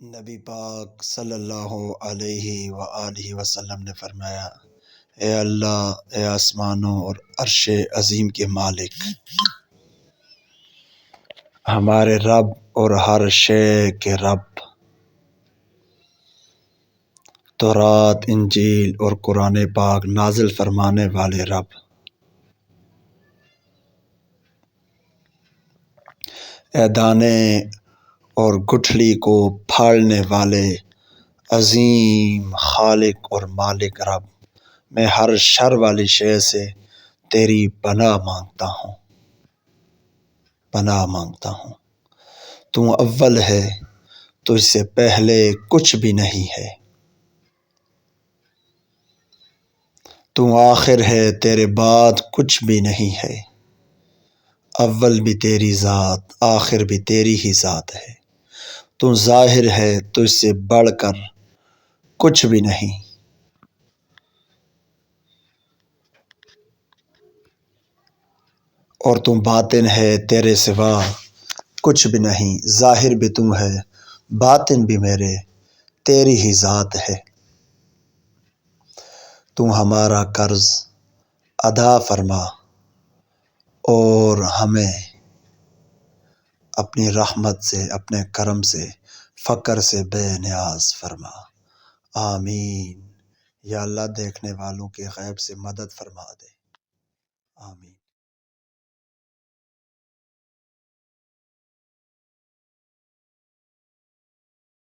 نبی پاک صلی اللہ علیہ وآلہ وسلم نے فرمایا، اے اللہ، اے آسمانوں اور عرش عظیم کے مالک، ہمارے رب اور ہر شے کے رب، تورات، انجیل اور قرآن پاک نازل فرمانے والے رب، اے دانے اور گٹھلی کو پھاڑنے والے عظیم خالق اور مالک رب، میں ہر شر والی شے سے تیری پناہ مانگتا ہوں۔ تو اول ہے، تو اس سے پہلے کچھ بھی نہیں ہے، تو آخر ہے، تیرے بعد کچھ بھی نہیں ہے، اول بھی تیری ذات، آخر بھی تیری ہی ذات ہے، تو ظاہر ہے، تو اس سے بڑھ کر کچھ بھی نہیں، اور تو باطن ہے، تیرے سوا کچھ بھی نہیں، ظاہر بھی تو ہے، باطن بھی میرے تیری ہی ذات ہے۔ تو ہمارا قرض ادا فرما اور ہمیں اپنی رحمت سے، اپنے کرم سے، فقر سے بے نیاز فرما، آمین۔ یا اللہ، دیکھنے والوں کے غیب سے مدد فرما دے، آمین۔